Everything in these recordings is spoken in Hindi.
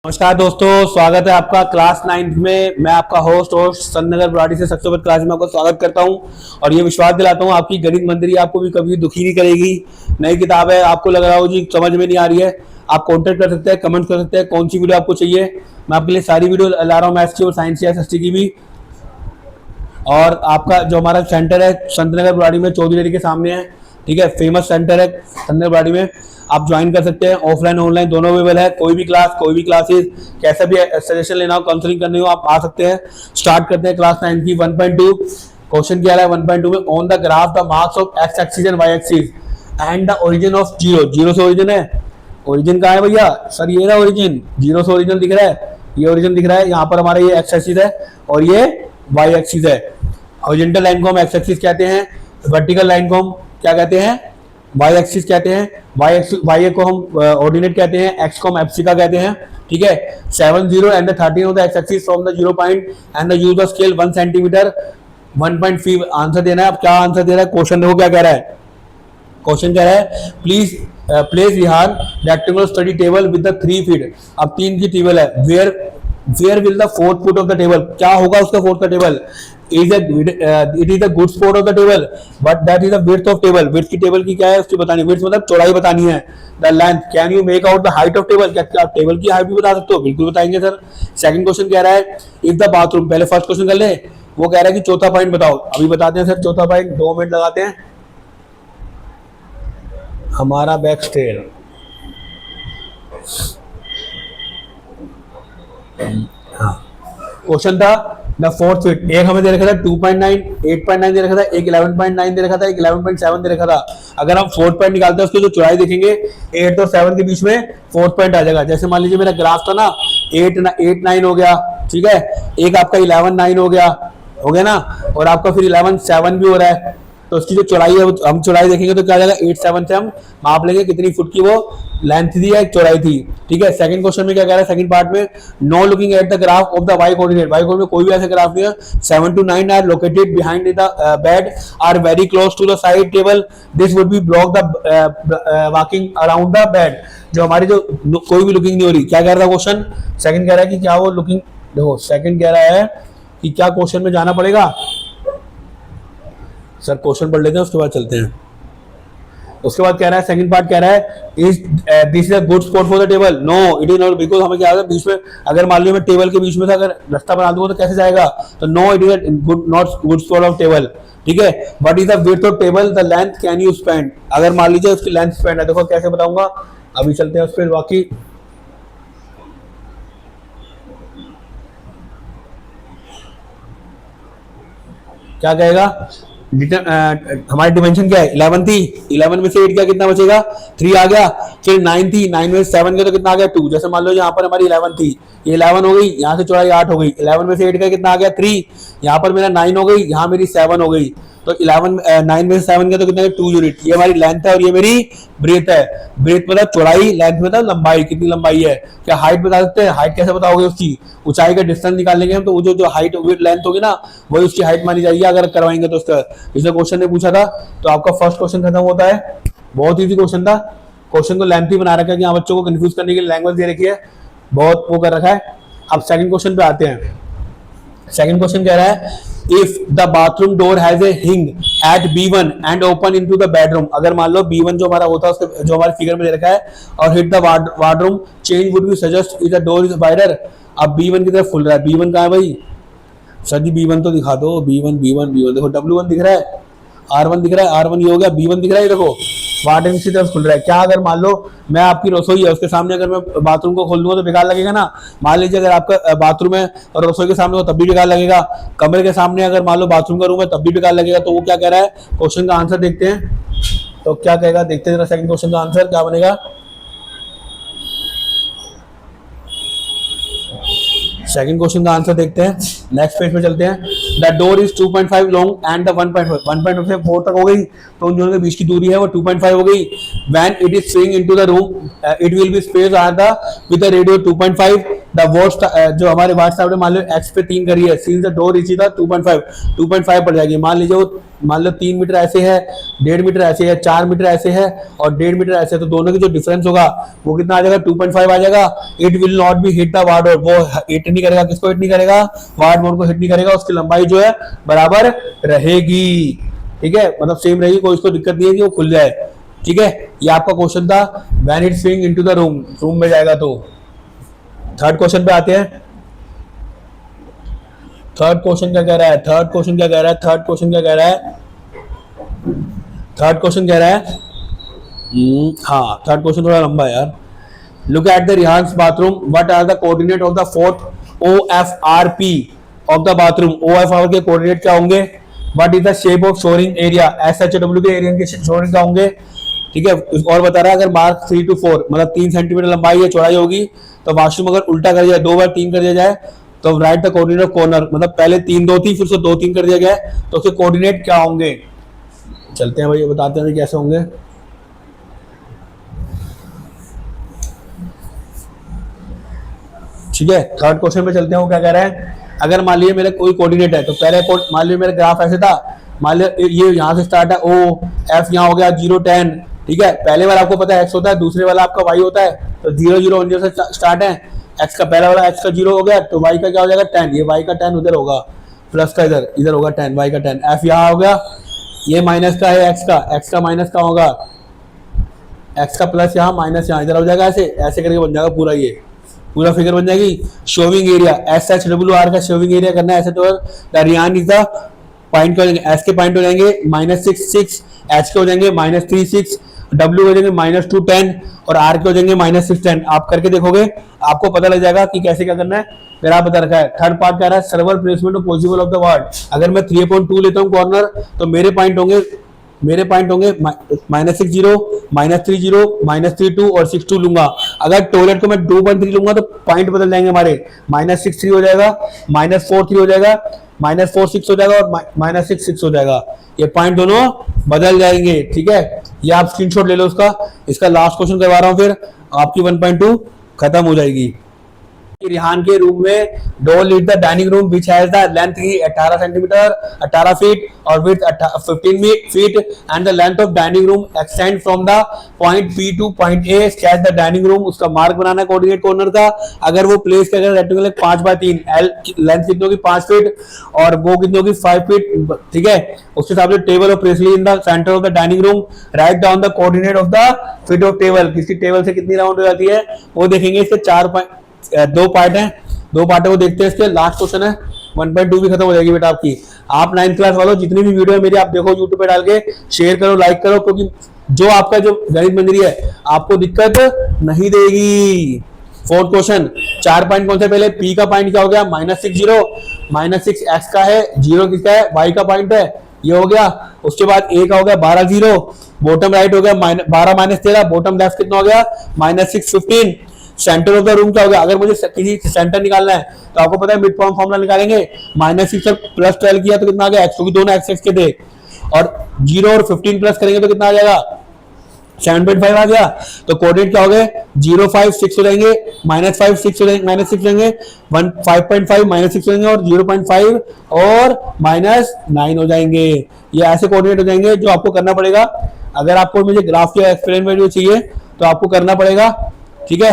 नमस्कार दोस्तों, स्वागत है आपका क्लास 9th में। मैं आपका होस्ट संतनगर बुराड़ी से सक्सेसफुल क्लास में आपका स्वागत करता हूं और ये विश्वास दिलाता हूं आपकी गणित मंत्री आपको भी कभी दुखी नहीं करेगी। नई किताब है, आपको लग रहा हो जी समझ में नहीं आ रही है, आप कॉन्टेक्ट कर सकते हैं, कमेंट कर सकते हैं कौन सी वीडियो आपको चाहिए। मैं आपके लिए सारी वीडियो ला रहा हूँ, मैथ्स की और साइंस की, एसएसटी की भी। और आपका जो हमारा सेंटर है संतनगर बुराड़ी में चौधरी के सामने है, ठीक है, फेमस सेंटर है संतनगर बुराड़ी में। आप ज्वाइन कर सकते हैं, ऑफलाइन ऑनलाइन दोनों अवेलेबल है। कोई भी क्लासेस कैसा भी सजेशन लेना हो, काउंसलिंग करनी हो, आप आ सकते हैं। स्टार्ट करते हैं क्लास 9 की 1.2। क्वेश्चन क्या है 1.2 में, on the graph the marks of x axis and y axis and the origin of zero. Zero से ओरिजिन है, ओरिजिन कहाँ है भैया? सर ये ना ओरिजिन, जीरो से ओरिजिन दिख रहा है, ये ओरिजिन दिख रहा है। यहाँ पर हमारा ये एक्स एक्सिस है और ये वाई एक्सिस है। हॉरिजॉन्टल लाइन को हम एक्स एक्सिस कहते हैं, वर्टिकल लाइन को हम क्या कहते हैं? वाई एक्सिस कहते हैं। वाई को हम ऑर्डिनेट कहते हैं, एक्स को हम एप्सिका कहते हैं, ठीक है। 7 0 and 13 of the x axis from the 0 point and the use the scale 1 centimetre 1.5। Answer देना है। अब क्या आंसर दे रहा है? क्वेश्चन देखो क्या कह रहा है। क्वेश्चन कह रहा है please place with her rectangular study table with the 3 feet. अब 3 की टेबल है, where will the fourth foot of the table, क्या होगा उसका फोर्थ का table? it is a good spot of the table but that is the width of table। width की टेबल की क्या है उसकी बतानी, width मतलब चौड़ाई बतानी है। the length, can you make out the height of table, क्या आप टेबल की हाइट भी बता सकते हो? बिल्कुल बताएंगे सर। सेकंड क्वेश्चन कह रहा है if the bathroom, पहले फर्स्ट क्वेश्चन कर ले, वो कह रहा है कि चौथा पॉइंट बताओ। अभी बताते हैं सर चौथा पॉइंट, 2 मिनट लगाते हैं। हमारा बैक स्टेयर, हाँ क्वेश्चन था द फोर्थ फिट। एक हमें दे रखा था 2.9, 8.9 दे रखा था, एक 11.9 दे रखा था, एक 11.7 दे रखा था। अगर हम फोर्थ पॉइंट निकालते हैं उसकी जो चौड़ाई देखेंगे 8 और 7 के बीच में फोर्थ पॉइंट आ जाएगा। जैसे मान लीजिए मेरा ग्राफ था ना 8 9 हो गया, ठीक है, एक आपका 11 9 हो गया ना, और आपका फिर 11 7 भी हो रहा है। तो उसकी जो चौड़ाई है हम चौड़ाई देखेंगे तो क्या आ जाएगा 8 7 से हम माप लेंगे कितनी फुट की वो लेंथ थी या चौड़ाई थी, ठीक है। सेकंड क्वेश्चन में क्या कह रहा है, सेकंड पार्ट में, no looking at the graph of the y coordinate. Y coordinate में कोई भी ऐसा ग्राफ नहीं है। 7 to 9 are located behind the bed are very close to the side table, this would be block the walking around the bed. जो हमारी जो कोई भी लुकिंग नहीं हो रही, क्या कह रहा है क्वेश्चन? सेकंड कह रहा है कि क्या वो लुकिंग, देखो सेकंड कह रहा है कि क्या क्वेश्चन में जाना पड़ेगा। सर क्वेश्चन पढ़ लेते हैं उसके बाद चलते हैं। उसके बाद कह रहा है सेकंड पार्ट कह रहा है is this is a good spot for the table. No it is not, because हमें क्या होगा बीच में, अगर मान लो मैं टेबल के बीच में से अगर रास्ता बना दूंगा तो कैसे जाएगा? तो no it is a good not good spot of table, ठीक है। What is the width of table, the length can you spend. अगर मान लीजिए उसकी लेंथ स्पेंड है, देखो कैसे बताऊंगा, अभी चलते हैं उस पर। बाकी क्या कहेगा, हमारी डिमेंशन क्या है? 11 थी, 11 में से 8 क्या कितना बचेगा? 3 आ गया। फिर 9 थी, 9 में से 7 गया तो कितना आ गया? 2। जैसे मान लो यहाँ पर हमारी 11 थी, ये 11 हो गई, यहाँ से चौड़ाई 8 हो गई। 11 में से 8 का कितना आ गया? 3। यहाँ पर मेरा 9 हो गई, यहाँ मेरी 7 हो गई। तो 9 में से 7 गया तो कितना? 2 यूनिट। ये हमारी लेंथ है और ये मेरी ब्रेथ है। ब्रेथ मतलब चौड़ाई, लेंथ मतलब लंबाई, कितनी लंबाई है। क्या हाइट बता सकते हैं? हाइट कैसे बताओगे उसकी? ऊंचाई का डिस्टेंस निकालेंगे हम, तो वो जो हाइट विड्थ लेंथ होगी ना वही उसकी हाइट मानी जाएगी अगर करवाएंगे तो उसका। इसे क्वेश्चन ने पूछा था तो आपका फर्स्ट क्वेश्चन खत्म होता है। बहुत इजी क्वेश्चन था, क्वेश्चन को लेंथी बना रखा है कि यहाँ बच्चों को कंफ्यूज करने के लिए लैंग्वेज दे रखी है, बहुत वो कर रखा है। अब सेकंड क्वेश्चन पे आते हैं। सेकंड क्वेश्चन कह रहा है if the bathroom door has a hinge at B1 and open into the bedroom. अगर मान लो B1 जो हमारा होता है उसके जो हमारे फिगर में दे रखा है और hit the wardroom change would be suggest if the door is wider. अब B1 की तरफ खुल रहा है, B1 कहाँ है भाई? सर जी B1 तो दिखा दो, B1 देखो, W1 दिख रहा है, R1 दिख रहा है, R1 ये हो गया, B1 दिख रहा है, देखो वार्डन की तरफ खुल रहा है। क्या अगर मान लो मैं आपकी रसोई है उसके सामने अगर मैं बाथरूम को खोल दूंगा तो बेकार लगेगा ना। मान लीजिए अगर आपका बाथरूम है और रसोई के सामने हो तब भी बेकार लगेगा। कमरे के सामने अगर मान लो बाथरूम का रूम है तब भी बेकार लगेगा। तो वो क्या कह रहा है, क्वेश्चन का आंसर देखते हैं तो क्या कहेगा, देखते हैं जरा सेकंड क्वेश्चन का आंसर क्या बनेगा। सेकंड क्वेश्चन का आंसर देखते हैं, नेक्स्ट पेज पे चलते हैं। The door is 2.5 long and the 1.5 से 4 तक हो गई, तो उन दोनों के बीच की दूरी है वो 2.5 हो गई। When it is swing into the room it will be space are the with the radius 2.5, the worst जो हमारे व्हाट्सएप ने मान लो एक्स पे 3 करी है, सीन से 2 रीची था 2.5 पड़ जाएगी। मान लो 3 मीटर ऐसे है, 1.5 मीटर ऐसे है, 4 मीटर ऐसे है और 1.5 मीटर ऐसे है, तो दोनों की जो डिफरेंस होगा वो कितना आ जाएगा 2.5 आ जाएगा। It will not be hit the ward, वो हिट नहीं करेगा, किसको हिट नहीं करेगा, वार्ड मोड को हिट नहीं करेगा, उसकी लंबाई जो है बराबर रहेगी। ठीक है, मतलब सेम रहेगी, कोई इसको दिक्कत नहीं है कि वो खुल जाए। ठीक है, ये आपका क्वेश्चन था when it swing into the room में जाएगा। तो थर्ड क्वेश्चन पे आते हैं। थर्ड क्वेश्चन क्या कह रहा है, थर्ड क्वेश्चन क्या कह रहा है, थर्ड क्वेश्चन क्या कह रहा है, थर्ड क्वेश्चन कह रहा है हाँ थर्ड क्वेश्चन थोड़ा लंबा है यार। Look at the Rehan's bathroom, what are the coordinate of the fourth OFRP of the bathroom. OFR के कोऑर्डिनेट क्या होंगे, what is the shape of shoring area, SHW के एरिया के शोरिंग क्या होंगे। ठीक है, और बता रहा है अगर मार्क 3 to 4 मतलब 3 सेंटीमीटर लंबाई या चौड़ाई होगी, तो वाशरूम अगर उल्टा कर दिया 2 बार 3 कर दिया जाए तो right the coordinate of corner, मतलब पहले 3 2 थी फिर उसको 2 3 कर दिया गया है, तो उसके कोऑर्डिनेट क्या होंगे। चलते हैं भाई, बताते हैं कैसे होंगे। ठीक है, थर्ड क्वेश्चन पे चलते हैं। वो क्या कह रहा है, अगर मान लीजिए मेरे कोई कोऑर्डिनेट है, तो पहले मान लीजिए मेरा ग्राफ ऐसे था, मान लीजिए ये यहाँ से स्टार्ट है O, F यहाँ हो गया 0 10। ठीक है, पहले वाला आपको पता है x होता है, दूसरे वाला आपका y होता है, तो 0 0 0 से स्टार्ट है। x का पहला वाला x का 0 हो गया, तो y का क्या हो जाएगा 10, ये y का 10 उधर होगा, प्लस का इधर होगा 10, y का 10, f यहाँ हो गया, ये माइनस का है x का माइनस का होगा, x का प्लस यहाँ माइनस यहाँ इधर हो जाएगा, ऐसे करके बन जाएगा पूरा, ये पूरा फिगर बन जाएगी। शोविंग एरिया SHWR का शोविंग एरिया करना है ऐसे, तो रियान इज द पॉइंट हो जाएंगे, एस के पॉइंट हो जाएंगे -6 एच के हो जाएंगे -3 W हो जाएंगे -2 10 और R के हो जाएंगे -6 10। आप करके देखोगे आपको पता लग जाएगा कि कैसे क्या करना है, मेरा आप बता रखा है। थर्ड पार्ट कह रहा है server placement of possible of the word. अगर मैं 3.2 लेता हूँ कॉर्नर, तो मेरे पॉइंट होंगे -6 0 -3 0 -3 2 और 6 2 लूंगा। अगर टॉयलेट को मैं 2.3 लूंगा तो पॉइंट बदल जाएंगे हमारे, -6 3 हो जाएगा, -4 3 हो जाएगा, -4 6 हो जाएगा और -6 6 हो जाएगा, ये पॉइंट दोनों बदल जाएंगे। ठीक है, ये आप स्क्रीनशॉट ले लो उसका। इसका लास्ट क्वेश्चन करवा रहा हूँ, फिर आपकी 1.2 खत्म हो जाएगी। रिहान के रूम में door lead the dining room which has the length 18 centimetre 18 feet और width 15 feet and the length of dining room extend from the point B to point A. Sketch the dining room, उसका मार्क बनाना है कोऑर्डिनेट कॉर्नर का। अगर वो प्लेस करेगा रेक्टेंगल 5/3, एल लेंथ कितनी होगी 5 फीट और वो कितनी होगी 5 फीट। ठीक है, उसके हिसाब से table of Presley in the centre of the dining room, write down the coordinate of the feet of table. किसकी टेबल से कितनी राउंड हो जाती है वो देखेंगे। इसके 2 पार्ट हैं, 2 पार्टों को देखते हैं। इसके लास्ट क्वेश्चन है, 1.2 भी खत्म हो जाएगी बेटा आपकी। आप 9th क्लास वालों जितनी भी वीडियो है मेरी आप देखो, यूट्यूब पे डाल के शेयर करो, लाइक करो, क्योंकि जो आपका जो गणित मंजरी है आपको दिक्कत नहीं देगी। फोर्थ क्वेश्चन, 4 पॉइंट कौन से पहले, P का पॉइंट क्या हो गया -6 0, -6 x का है, 0 किसका है y का पॉइंट है, ये हो गया। उसके बाद A का हो गया 12 0, बॉटम राइट हो गया 12 -13, बॉटम लेफ्ट कितना हो गया -6 15। सेंटर ऑफ द रूम क्या हो गया, अगर मुझे किसी सेंटर निकालना है तो आपको पता है मिड पॉइंट फॉर्मूला निकालेंगे, -6 और +12 किया तो कितना आ गया x, क्योंकि दोनों x के थे, और 0 और 15 प्लस करेंगे तो कितना आ जाएगा 7.5 आ गया। तो कोऑर्डिनेट क्या हो गए 0 5 6 हो जाएंगे, -5 6 हो जाएंगे, -6 रहेंगे, 5.5 -6 हो जाएंगे और 0.5 और -9 हो जाएंगे। ये ऐसे कोऑर्डिनेट हो जाएंगे जो आपको करना पड़ेगा। अगर आपको मुझे ग्राफ या एक्सपेरिमेंट वीडियो चाहिए तो आपको करना पड़ेगा। ठीक है,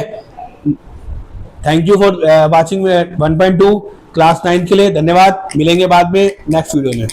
thank you for watching 1.2 class 9 के लिए। धन्यवाद, मिलेंगे बाद में नेक्स्ट वीडियो में।